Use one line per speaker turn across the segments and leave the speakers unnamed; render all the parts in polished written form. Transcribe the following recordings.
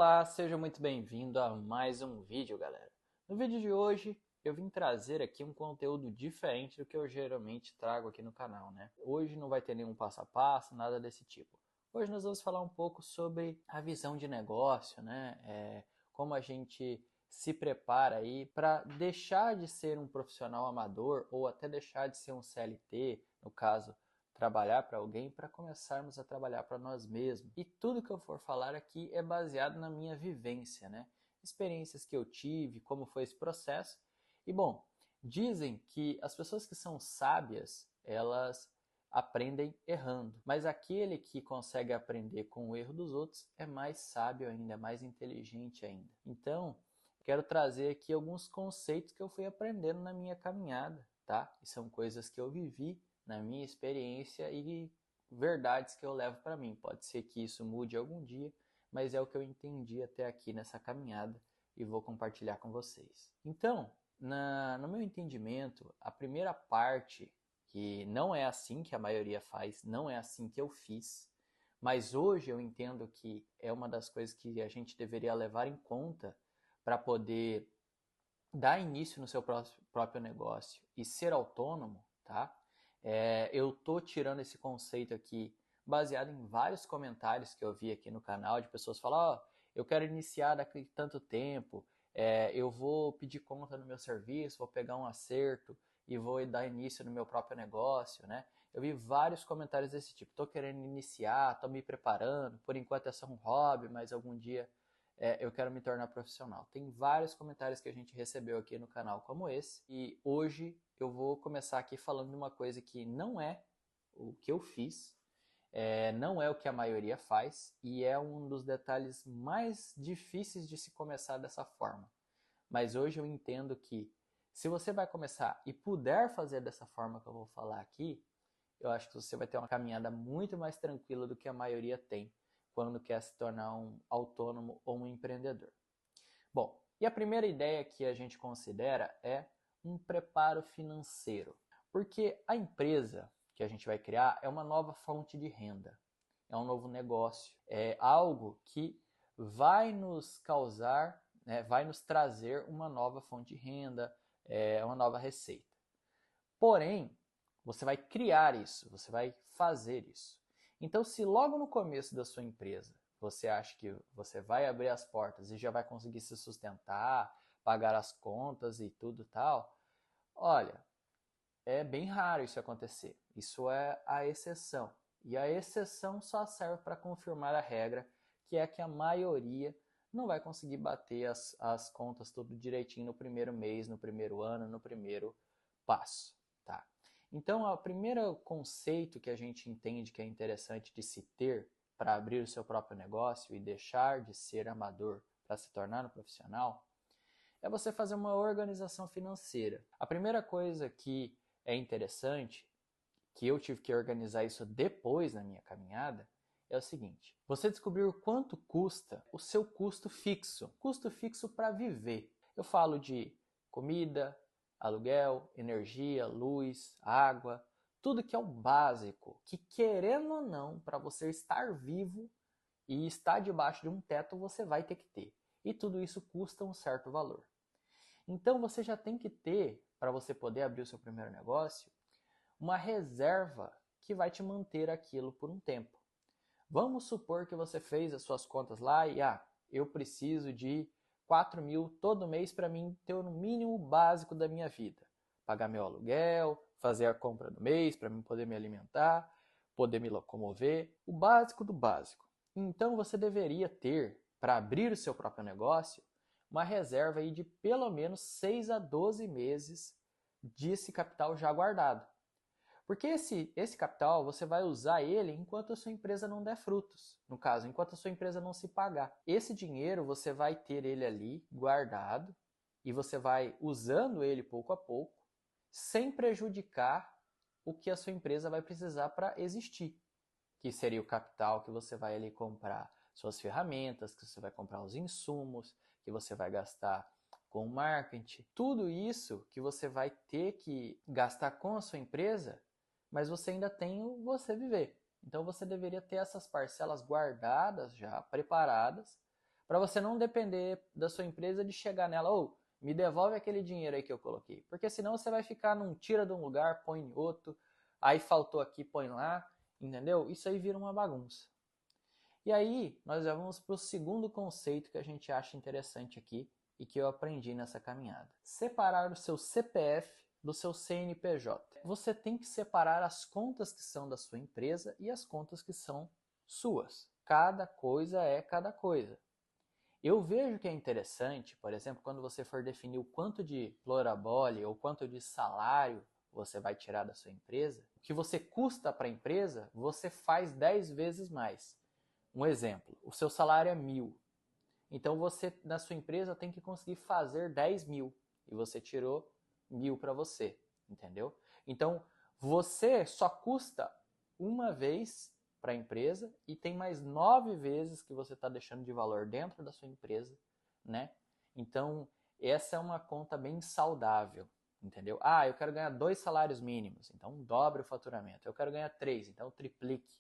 Olá, seja muito bem-vindo a mais um vídeo, galera. No vídeo de hoje, eu vim trazer aqui um conteúdo diferente do que eu geralmente trago aqui no canal, né? Hoje não vai ter nenhum passo a passo, nada desse tipo. Hoje nós vamos falar um pouco sobre a visão de negócio, né? Como a gente se prepara aí para deixar de ser um profissional amador ou até deixar de ser um CLT, no caso, trabalhar para alguém, para começarmos a trabalhar para nós mesmos. E tudo que eu for falar aqui é baseado na minha vivência, né? Experiências que eu tive, como foi esse processo. E bom, dizem que as pessoas que são sábias, elas aprendem errando. Mas aquele que consegue aprender com o erro dos outros é mais sábio ainda, é mais inteligente ainda. Então, quero trazer aqui alguns conceitos que eu fui aprendendo na minha caminhada, tá? E são coisas que eu vivi na minha experiência e verdades que eu levo para mim. Pode ser que isso mude algum dia, mas é o que eu entendi até aqui nessa caminhada e vou compartilhar com vocês. Então, no meu entendimento, a primeira parte, que não é assim que a maioria faz, não é assim que eu fiz, mas hoje eu entendo que é uma das coisas que a gente deveria levar em conta para poder dar início no seu próprio negócio e ser autônomo, tá? Eu tô tirando esse conceito aqui baseado em vários comentários que eu vi aqui no canal de pessoas falando, ó, eu quero iniciar daqui tanto tempo, eu vou pedir conta no meu serviço, vou pegar um acerto e vou dar início no meu próprio negócio, né? Eu vi vários comentários desse tipo, tô querendo iniciar, tô me preparando, por enquanto é só um hobby, mas algum dia eu quero me tornar profissional. Tem vários comentários que a gente recebeu aqui no canal como esse, e hoje eu vou começar aqui falando de uma coisa que não é o que eu fiz, não é o que a maioria faz, e é um dos detalhes mais difíceis de se começar dessa forma. Mas hoje eu entendo que se você vai começar e puder fazer dessa forma que eu vou falar aqui, eu acho que você vai ter uma caminhada muito mais tranquila do que a maioria tem quando quer se tornar um autônomo ou um empreendedor. Bom, e a primeira ideia que a gente considera é um preparo financeiro, porque a empresa que a gente vai criar é uma nova fonte de renda, é um novo negócio, é algo que vai nos causar, né, vai nos trazer uma nova fonte de renda, uma nova receita. Porém, você vai criar isso, você vai fazer isso. Então, se logo no começo da sua empresa você acha que você vai abrir as portas e já vai conseguir se sustentar, pagar as contas e tudo tal, olha, é bem raro isso acontecer. Isso é a exceção. E a exceção só serve para confirmar a regra, que é que a maioria não vai conseguir bater as contas tudo direitinho no primeiro mês, no primeiro ano, no primeiro passo. Tá? Então, o primeiro conceito que a gente entende que é interessante de se ter para abrir o seu próprio negócio e deixar de ser amador para se tornar um profissional é você fazer uma organização financeira. A primeira coisa que é interessante, que eu tive que organizar isso depois na minha caminhada, é o seguinte: você descobriu quanto custa o seu custo fixo para viver. Eu falo de comida, aluguel, energia, luz, água, tudo que é o básico, que querendo ou não, para você estar vivo e estar debaixo de um teto, você vai ter que ter. E tudo isso custa um certo valor. Então você já tem que ter, para você poder abrir o seu primeiro negócio, uma reserva que vai te manter aquilo por um tempo. Vamos supor que você fez as suas contas lá e eu preciso de 4.000 todo mês para mim ter o mínimo básico da minha vida. Pagar meu aluguel, fazer a compra do mês para mim poder me alimentar, poder me locomover, o básico do básico. Então você deveria ter, para abrir o seu próprio negócio, uma reserva aí de pelo menos 6 a 12 meses desse capital já guardado. Porque esse capital você vai usar ele enquanto a sua empresa não der frutos. No caso, enquanto a sua empresa não se pagar. Esse dinheiro você vai ter ele ali guardado e você vai usando ele pouco a pouco, sem prejudicar o que a sua empresa vai precisar para existir. Que seria o capital que você vai ali comprar suas ferramentas, que você vai comprar os insumos, que você vai gastar com marketing. Tudo isso que você vai ter que gastar com a sua empresa, mas você ainda tem o você viver. Então você deveria ter essas parcelas guardadas já, preparadas, para você não depender da sua empresa de chegar nela, ou me devolve aquele dinheiro aí que eu coloquei. Porque senão você vai ficar tira de um lugar, põe em outro, aí faltou aqui, põe lá, entendeu? Isso aí vira uma bagunça. E aí, nós já vamos para o segundo conceito que a gente acha interessante aqui e que eu aprendi nessa caminhada. Separar o seu CPF do seu CNPJ. Você tem que separar as contas que são da sua empresa e as contas que são suas. Cada coisa é cada coisa. Eu vejo que é interessante, por exemplo, quando você for definir o quanto de plorabole ou quanto de salário você vai tirar da sua empresa, o que você custa para a empresa, você faz 10 vezes mais. Um exemplo, o seu salário é 1.000. Então você, na sua empresa, tem que conseguir fazer 10.000. E você tirou 1.000 para você, entendeu? Então, você só custa uma vez para a empresa e tem mais 9 vezes que você está deixando de valor dentro da sua empresa, né? Então, essa é uma conta bem saudável, entendeu? Ah, eu quero ganhar 2 salários mínimos, então dobre o faturamento. Eu quero ganhar 3, então triplique.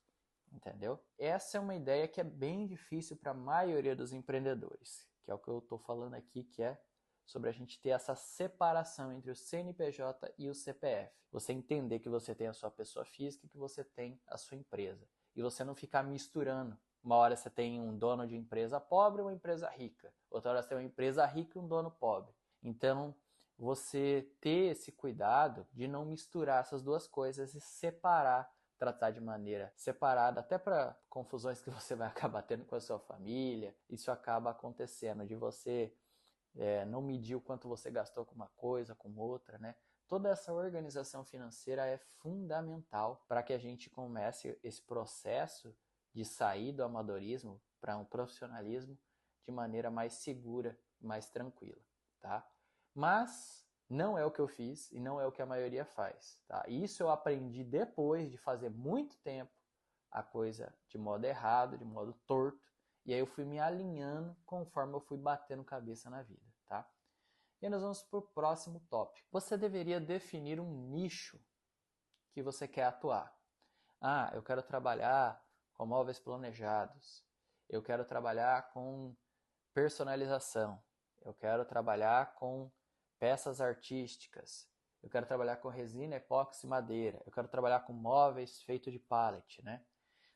Entendeu? Essa é uma ideia que é bem difícil para a maioria dos empreendedores, que é o que eu estou falando aqui, que é sobre a gente ter essa separação entre o CNPJ e o CPF. Você entender que você tem a sua pessoa física e que você tem a sua empresa. E você não ficar misturando. Uma hora você tem um dono de empresa pobre e uma empresa rica. Outra hora você tem uma empresa rica e um dono pobre. Então, você ter esse cuidado de não misturar essas duas coisas e separar, tratar de maneira separada, até para confusões que você vai acabar tendo com a sua família. Isso acaba acontecendo, de você não medir o quanto você gastou com uma coisa, com outra, né? Toda essa organização financeira é fundamental para que a gente comece esse processo de sair do amadorismo para um profissionalismo de maneira mais segura, mais tranquila, tá? Mas não é o que eu fiz e não é o que a maioria faz, tá? Isso eu aprendi depois de fazer muito tempo a coisa de modo errado, de modo torto, e aí eu fui me alinhando conforme eu fui batendo cabeça na vida, tá? E aí nós vamos para o próximo tópico. Você deveria definir um nicho que você quer atuar. Ah, eu quero trabalhar com móveis planejados. Eu quero trabalhar com personalização. Eu quero trabalhar com peças artísticas. Eu quero trabalhar com resina, epóxi e madeira. Eu quero trabalhar com móveis feitos de pallet, né?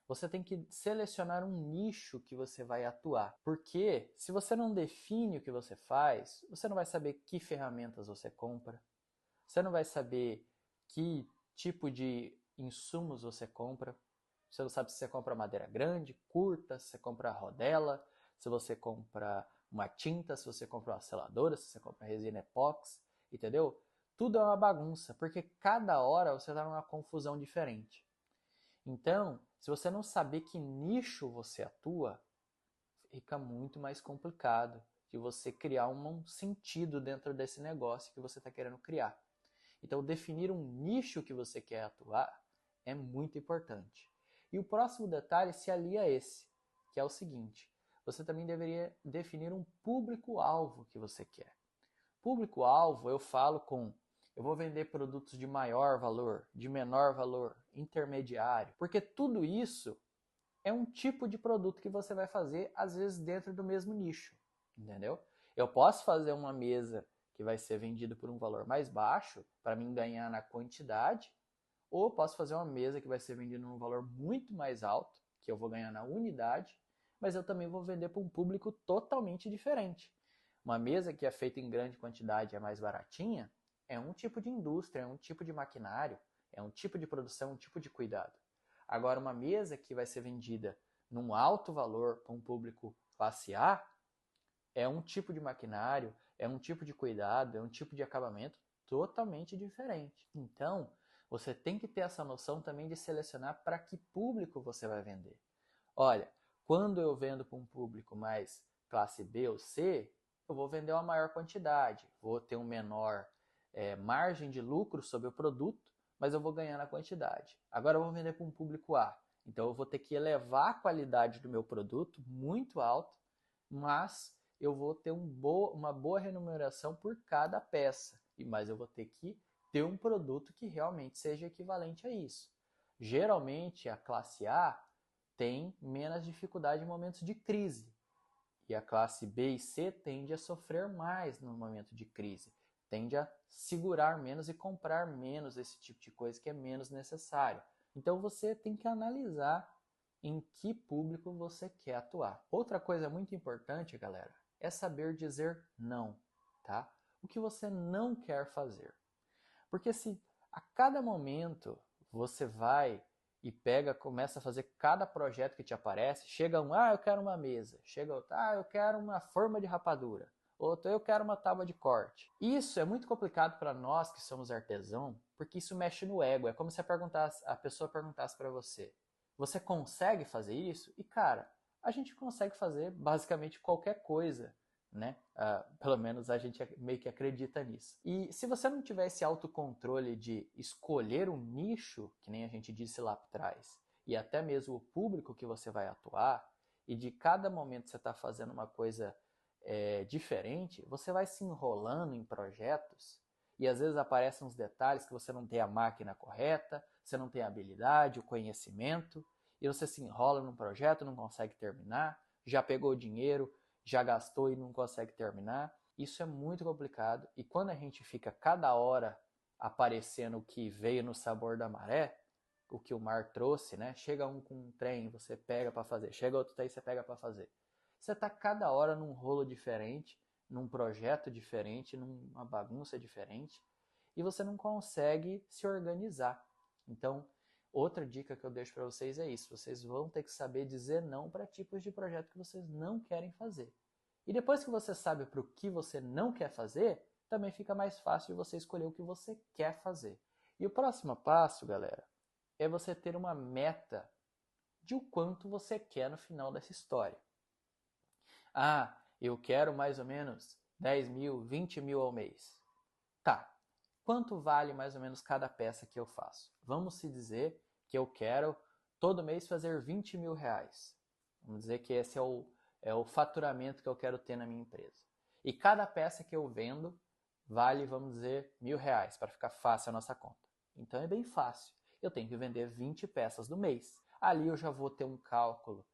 Você tem que selecionar um nicho que você vai atuar. Porque se você não define o que você faz, você não vai saber que ferramentas você compra. Você não vai saber que tipo de insumos você compra. Você não sabe se você compra madeira grande, curta, se você compra rodela, se você compra uma tinta, se você compra uma seladora, se você compra resina epóxi, entendeu? Tudo é uma bagunça, porque cada hora você está numa confusão diferente. Então, se você não saber que nicho você atua, fica muito mais complicado de você criar um sentido dentro desse negócio que você está querendo criar. Então, definir um nicho que você quer atuar é muito importante. E o próximo detalhe se alia a esse, que é o seguinte: você também deveria definir um público-alvo que você quer. Público-alvo eu falo eu vou vender produtos de maior valor, de menor valor, intermediário, porque tudo isso é um tipo de produto que você vai fazer, às vezes, dentro do mesmo nicho, entendeu? Eu posso fazer uma mesa que vai ser vendida por um valor mais baixo, para mim ganhar na quantidade, ou posso fazer uma mesa que vai ser vendida num valor muito mais alto, que eu vou ganhar na unidade, mas eu também vou vender para um público totalmente diferente. Uma mesa que é feita em grande quantidade e é mais baratinha, é um tipo de indústria, é um tipo de maquinário, é um tipo de produção, um tipo de cuidado. Agora, uma mesa que vai ser vendida num alto valor para um público classe A, é um tipo de maquinário, é um tipo de cuidado, é um tipo de acabamento totalmente diferente. Então, você tem que ter essa noção também de selecionar para que público você vai vender. Olha, quando eu vendo para um público mais classe B ou C, eu vou vender uma maior quantidade, vou ter um menor margem de lucro sobre o produto, mas eu vou ganhar na quantidade. Agora eu vou vender para um público A, então eu vou ter que elevar a qualidade do meu produto muito alto, mas eu vou ter uma boa remuneração por cada peça, mas eu vou ter que ter um produto que realmente seja equivalente a isso. Geralmente a classe A tem menos dificuldade em momentos de crise. E a classe B e C tende a sofrer mais no momento de crise, tende a segurar menos e comprar menos esse tipo de coisa que é menos necessário. Então você tem que analisar em que público você quer atuar. Outra coisa muito importante, galera, é saber dizer não, tá? O que você não quer fazer. Porque se a cada momento você vai e pega, começa a fazer cada projeto que te aparece, chega um, eu quero uma mesa, chega outro, eu quero uma forma de rapadura, outro, eu quero uma tábua de corte. Isso é muito complicado para nós que somos artesão, porque isso mexe no ego. É como se a pessoa perguntasse para você, você consegue fazer isso? E cara, a gente consegue fazer basicamente qualquer coisa, né? Pelo menos a gente meio que acredita nisso. E se você não tiver esse autocontrole de escolher um nicho, que nem a gente disse lá atrás, e até mesmo o público que você vai atuar, e de cada momento você está fazendo uma coisa diferente, você vai se enrolando em projetos, e às vezes aparecem uns detalhes que você não tem a máquina correta, você não tem a habilidade, o conhecimento, e você se enrola num projeto, não consegue terminar, já pegou o dinheiro, já gastou e não consegue terminar. Isso é muito complicado. E quando a gente fica cada hora aparecendo o que veio no sabor da maré, o que o mar trouxe, né? Chega um com um trem, você pega para fazer. Chega outro trem, você pega para fazer. Você está cada hora num rolo diferente, num projeto diferente, numa bagunça diferente, e você não consegue se organizar. Então, outra dica que eu deixo para vocês é isso. Vocês vão ter que saber dizer não para tipos de projeto que vocês não querem fazer. E depois que você sabe para o que você não quer fazer, também fica mais fácil de você escolher o que você quer fazer. E o próximo passo, galera, é você ter uma meta de o quanto você quer no final dessa história. Eu quero mais ou menos 10 mil, 20 mil ao mês. Tá, quanto vale mais ou menos cada peça que eu faço? Vamos se dizer que eu quero todo mês fazer 20 mil reais. Vamos dizer que esse é o faturamento que eu quero ter na minha empresa. E cada peça que eu vendo vale, vamos dizer, R$ 1.000, para ficar fácil a nossa conta. Então é bem fácil. Eu tenho que vender 20 peças no mês. Ali eu já vou ter um cálculo.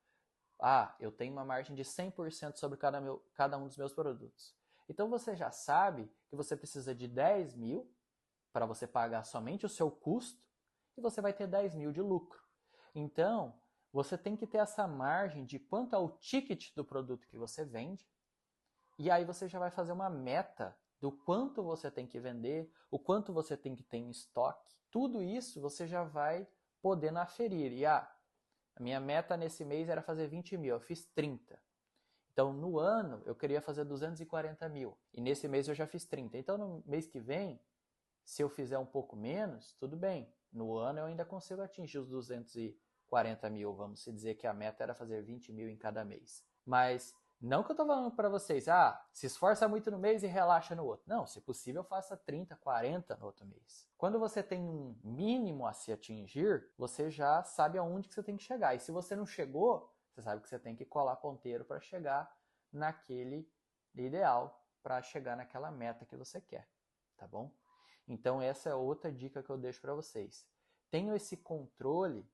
Eu tenho uma margem de 100% sobre cada um dos meus produtos. Então você já sabe que você precisa de 10 mil para você pagar somente o seu custo e você vai ter 10 mil de lucro. Então, você tem que ter essa margem de quanto é o ticket do produto que você vende, e aí você já vai fazer uma meta do quanto você tem que vender, o quanto você tem que ter em estoque. Tudo isso você já vai poder aferir. E a minha meta nesse mês era fazer 20 mil, eu fiz 30. Então, no ano, eu queria fazer 240 mil. E nesse mês eu já fiz 30. Então, no mês que vem, se eu fizer um pouco menos, tudo bem. No ano eu ainda consigo atingir os 240 mil. Vamos dizer que a meta era fazer 20 mil em cada mês. Mas não que eu estou falando para vocês, se esforça muito no mês e relaxa no outro. Não, se possível, faça 30, 40 no outro mês. Quando você tem um mínimo a se atingir, você já sabe aonde que você tem que chegar. E se você não chegou, você sabe que você tem que colar ponteiro para chegar naquele ideal, para chegar naquela meta que você quer, tá bom? Então essa é outra dica que eu deixo para vocês. Tenha esse controle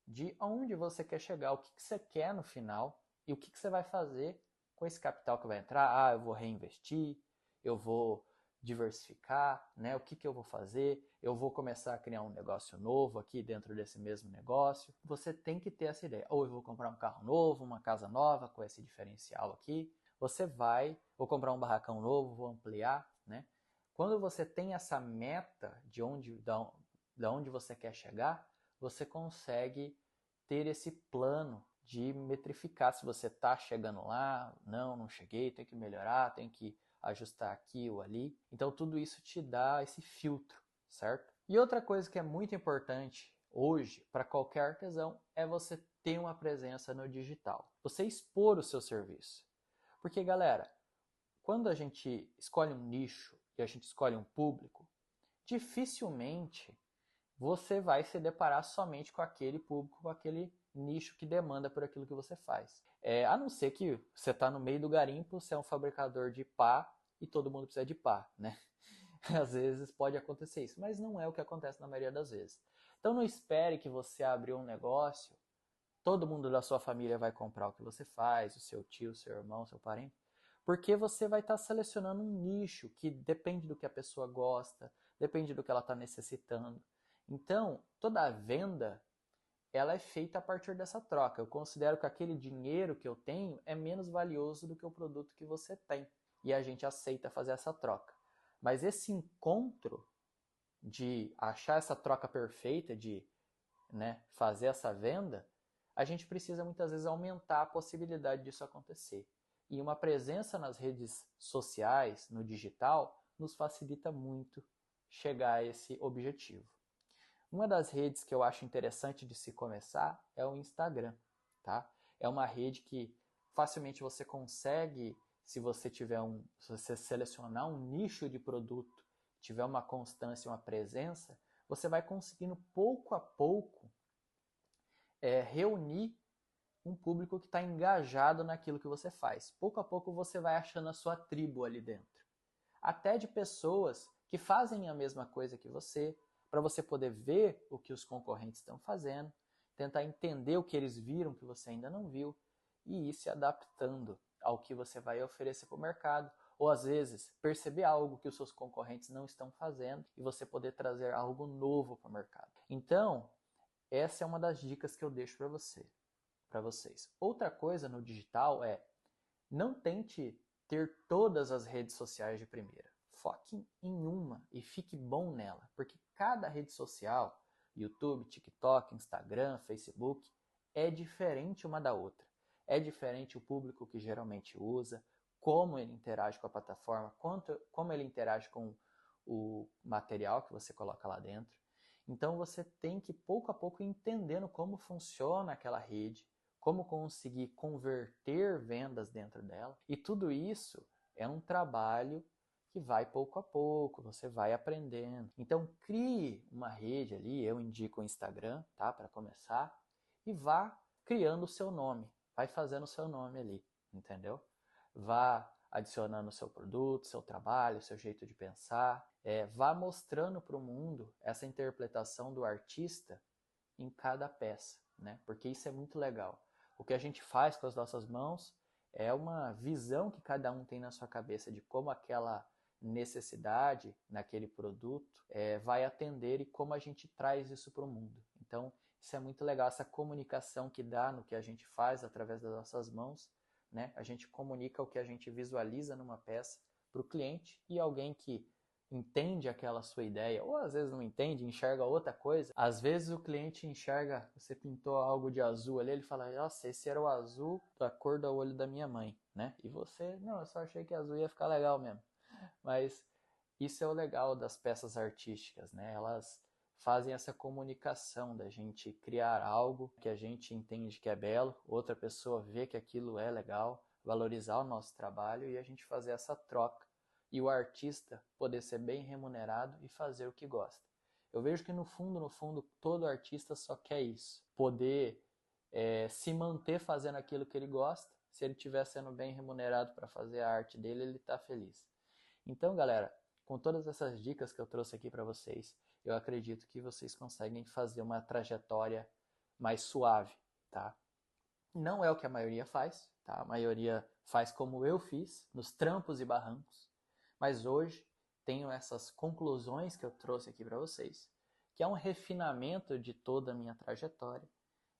de aonde você quer chegar, o que você quer no final e o que você vai fazer com esse capital que vai entrar. Eu vou reinvestir, eu vou diversificar, né? O que eu vou fazer? Eu vou começar a criar um negócio novo aqui dentro desse mesmo negócio. Você tem que ter essa ideia. Ou eu vou comprar um carro novo, uma casa nova com esse diferencial aqui. Vou comprar um barracão novo, vou ampliar, né? Quando você tem essa meta de onde você quer chegar, você consegue ter esse plano de metrificar se você está chegando lá, não cheguei, tem que melhorar, tem que ajustar aqui ou ali. Então tudo isso te dá esse filtro, certo? E outra coisa que é muito importante hoje para qualquer artesão é você ter uma presença no digital. Você expor o seu serviço. Porque, galera, quando a gente escolhe um nicho e a gente escolhe um público, dificilmente você vai se deparar somente com aquele público, com aquele nicho que demanda por aquilo que você faz. A não ser que você está no meio do garimpo, você é um fabricador de pá e todo mundo precisa de pá, né? Às vezes pode acontecer isso, mas não é o que acontece na maioria das vezes. Então não espere que você abriu um negócio, todo mundo da sua família vai comprar o que você faz, o seu tio, seu irmão, seu parente, porque você vai estar selecionando um nicho que depende do que a pessoa gosta, depende do que ela está necessitando. Então, toda a venda, ela é feita a partir dessa troca. Eu considero que aquele dinheiro que eu tenho é menos valioso do que o produto que você tem. E a gente aceita fazer essa troca. Mas esse encontro de achar essa troca perfeita, de fazer essa venda, a gente precisa muitas vezes aumentar a possibilidade disso acontecer. E uma presença nas redes sociais, no digital, nos facilita muito chegar a esse objetivo. Uma das redes que eu acho interessante de se começar é o Instagram, tá? É uma rede que facilmente você consegue, se você selecionar um nicho de produto, tiver uma constância, uma presença, você vai conseguindo pouco a pouco reunir um público que está engajado naquilo que você faz. Pouco a pouco você vai achando a sua tribo ali dentro. Até de pessoas que fazem a mesma coisa que você, para você poder ver o que os concorrentes estão fazendo, tentar entender o que eles viram que você ainda não viu e ir se adaptando ao que você vai oferecer para o mercado. Ou às vezes perceber algo que os seus concorrentes não estão fazendo e você poder trazer algo novo para o mercado. Então, essa é uma das dicas que eu deixo para vocês. Outra coisa no digital é não tente ter todas as redes sociais de primeira. Foque em uma e fique bom nela, porque cada rede social, YouTube, TikTok, Instagram, Facebook, é diferente uma da outra. É diferente o público que geralmente usa, como ele interage com a plataforma, como ele interage com o material que você coloca lá dentro. Então você tem que pouco a pouco ir entendendo como funciona aquela rede, como conseguir converter vendas dentro dela. E tudo isso é um trabalho que vai pouco a pouco, você vai aprendendo. Então crie uma rede ali, eu indico o Instagram, tá, para começar, e vá criando o seu nome, vai fazendo o seu nome ali, entendeu? Vá adicionando o seu produto, seu trabalho, seu jeito de pensar, vá mostrando para o mundo essa interpretação do artista em cada peça, né? Porque isso é muito legal. O que a gente faz com as nossas mãos é uma visão que cada um tem na sua cabeça de como aquela necessidade naquele produto vai atender e como a gente traz isso para o mundo. Então, isso é muito legal, essa comunicação que dá no que a gente faz através das nossas mãos, né? A gente comunica o que a gente visualiza numa peça para o cliente e alguém que entende aquela sua ideia, ou às vezes não entende, enxerga outra coisa. Às vezes o cliente enxerga, você pintou algo de azul ali, ele fala, nossa, esse era o azul da cor do olho da minha mãe, né? E você, não, eu só achei que azul ia ficar legal mesmo. Mas isso é o legal das peças artísticas, né? Elas fazem essa comunicação da gente criar algo que a gente entende que é belo, outra pessoa vê que aquilo é legal, valorizar o nosso trabalho e a gente fazer essa troca e o artista poder ser bem remunerado e fazer o que gosta. Eu vejo que no fundo, todo artista só quer isso, poder se manter fazendo aquilo que ele gosta. Se ele estiver sendo bem remunerado para fazer a arte dele, ele está feliz. Então, galera, com todas essas dicas que eu trouxe aqui para vocês, eu acredito que vocês conseguem fazer uma trajetória mais suave, tá? Não é o que a maioria faz, tá? A maioria faz como eu fiz, nos trampos e barrancos, mas hoje tenho essas conclusões que eu trouxe aqui para vocês, que é um refinamento de toda a minha trajetória,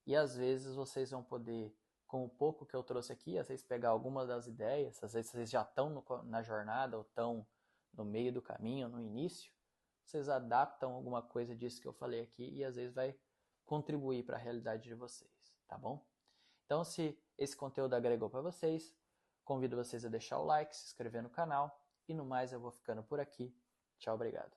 e às vezes vocês vão poder, com o pouco que eu trouxe aqui, às vezes pegar algumas das ideias, às vezes vocês já estão na jornada ou estão no meio do caminho, no início, vocês adaptam alguma coisa disso que eu falei aqui e às vezes vai contribuir para a realidade de vocês, tá bom? Então, se esse conteúdo agregou para vocês, convido vocês a deixar o like, se inscrever no canal e no mais eu vou ficando por aqui. Tchau, obrigado.